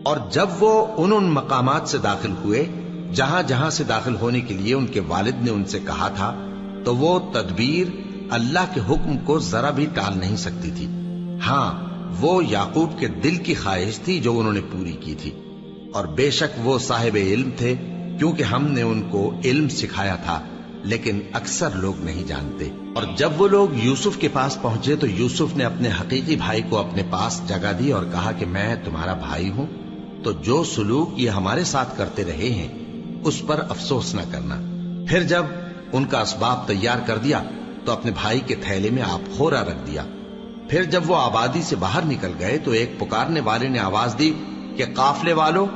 اور جب وہ ان مقامات سے داخل ہوئے جہاں جہاں سے داخل ہونے کے لیے ان کے والد نے ان سے کہا تھا، تو وہ تدبیر اللہ کے حکم کو ذرا بھی ٹال نہیں سکتی تھی۔ ہاں، وہ یعقوب کے دل کی خواہش تھی جو انہوں نے پوری کی تھی، اور بے شک وہ صاحب علم تھے، کیونکہ ہم نے ان کو علم سکھایا تھا، لیکن اکثر لوگ نہیں جانتے۔ اور جب وہ لوگ یوسف کے پاس پہنچے تو یوسف نے اپنے حقیقی بھائی کو اپنے پاس جگہ دی اور کہا کہ میں تمہارا بھائی ہوں، تو جو سلوک یہ ہمارے ساتھ کرتے رہے ہیں اس پر افسوس نہ کرنا۔ پھر جب ان کا اسباب تیار کر دیا تو اپنے بھائی کے تھیلے میں آپ خورا رکھ دیا۔ پھر جب وہ آبادی سے باہر نکل گئے تو ایک پکارنے والے نے آواز دی کہ قافلے والو،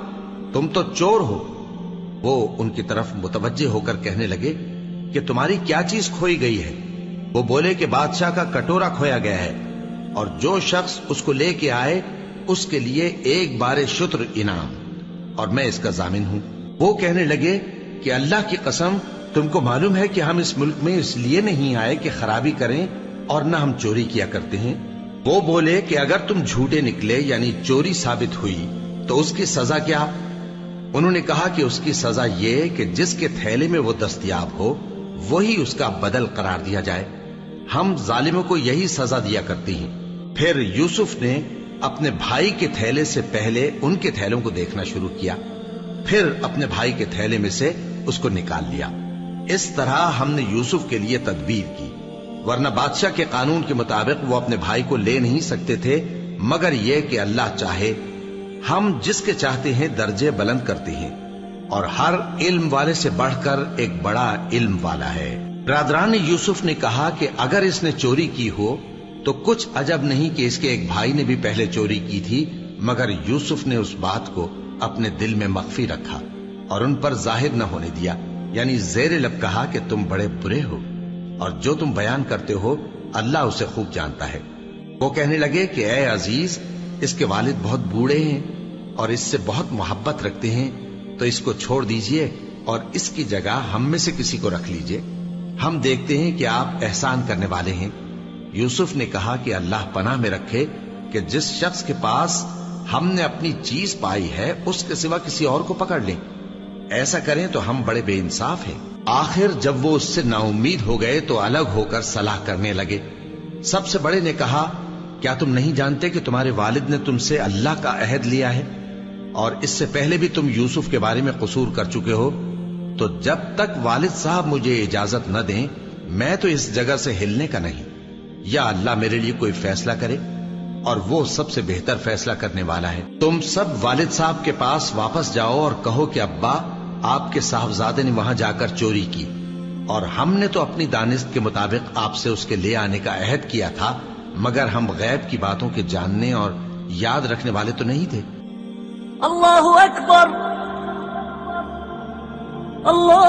تم تو چور ہو۔ وہ ان کی طرف متوجہ ہو کر کہنے لگے کہ تمہاری کیا چیز کھوئی گئی ہے؟ وہ بولے کہ بادشاہ کا کٹورا کھویا گیا ہے، اور جو شخص اس کو لے کے آئے اس کے لیے ایک بار شتر انعام، اور میں اس کا ضامن ہوں۔ وہ کہنے لگے کہ اللہ کی قسم، تم کو معلوم ہے کہ ہم اس ملک میں اس لیے نہیں آئے کہ خرابی کریں، اور نہ ہم چوری کیا کرتے ہیں۔ وہ بولے کہ اگر تم جھوٹے نکلے یعنی چوری ثابت ہوئی تو اس کی سزا کیا؟ انہوں نے کہا کہ اس کی سزا یہ کہ جس کے تھیلے میں وہ دستیاب ہو وہی اس کا بدل قرار دیا جائے۔ ہم ظالموں کو یہی سزا دیا کرتے ہیں۔ پھر یوسف نے اپنے بھائی کے تھیلے سے پہلے ان کے تھیلوں کو دیکھنا شروع کیا، پھر اپنے بھائی کے تھیلے میں سے اس کو نکال لیا۔ اس طرح ہم نے یوسف کے لیے تدبیر کی، ورنہ بادشاہ کے قانون کے مطابق وہ اپنے بھائی کو لے نہیں سکتے تھے، مگر یہ کہ اللہ چاہے۔ ہم جس کے چاہتے ہیں درجے بلند کرتے ہیں، اور ہر علم والے سے بڑھ کر ایک بڑا علم والا ہے۔ برادران یوسف نے کہا کہ اگر اس نے چوری کی ہو تو کچھ عجب نہیں کہ اس کے ایک بھائی نے بھی پہلے چوری کی تھی، مگر یوسف نے اس بات کو اپنے دل میں مخفی رکھا اور ان پر ظاہر نہ ہونے دیا، یعنی زیر لب کہا کہ تم بڑے برے ہو، اور جو تم بیان کرتے ہو اللہ اسے خوب جانتا ہے۔ وہ کہنے لگے کہ اے عزیز، اس کے والد بہت بوڑھے ہیں اور اس سے بہت محبت رکھتے ہیں، تو اس کو چھوڑ دیجئے اور اس کی جگہ ہم میں سے کسی کو رکھ لیجئے، ہم دیکھتے ہیں کہ آپ احسان کرنے والے ہیں۔ یوسف نے کہا کہ اللہ پناہ میں رکھے کہ جس شخص کے پاس ہم نے اپنی چیز پائی ہے اس کے سوا کسی اور کو پکڑ لیں، ایسا کریں تو ہم بڑے بے انصاف ہیں۔ آخر جب وہ اس سے نا امید ہو گئے تو الگ ہو کر صلاح کرنے لگے۔ سب سے بڑے نے کہا، کیا تم نہیں جانتے کہ تمہارے والد نے تم سے اللہ کا عہد لیا ہے، اور اس سے پہلے بھی تم یوسف کے بارے میں قصور کر چکے ہو؟ تو جب تک والد صاحب مجھے اجازت نہ دیں میں تو اس جگہ سے ہلنے کا نہیں، یا اللہ میرے لیے کوئی فیصلہ کرے، اور وہ سب سے بہتر فیصلہ کرنے والا ہے۔ تم سب والد صاحب کے پاس واپس جاؤ اور کہو کہ ابا، آپ کے صاحبزادے نے وہاں جا کر چوری کی، اور ہم نے تو اپنی دانست کے مطابق آپ سے اس کے لے آنے کا عہد کیا تھا، مگر ہم غیب کی باتوں کے جاننے اور یاد رکھنے والے تو نہیں تھے۔ اللہ اکبر، اللہ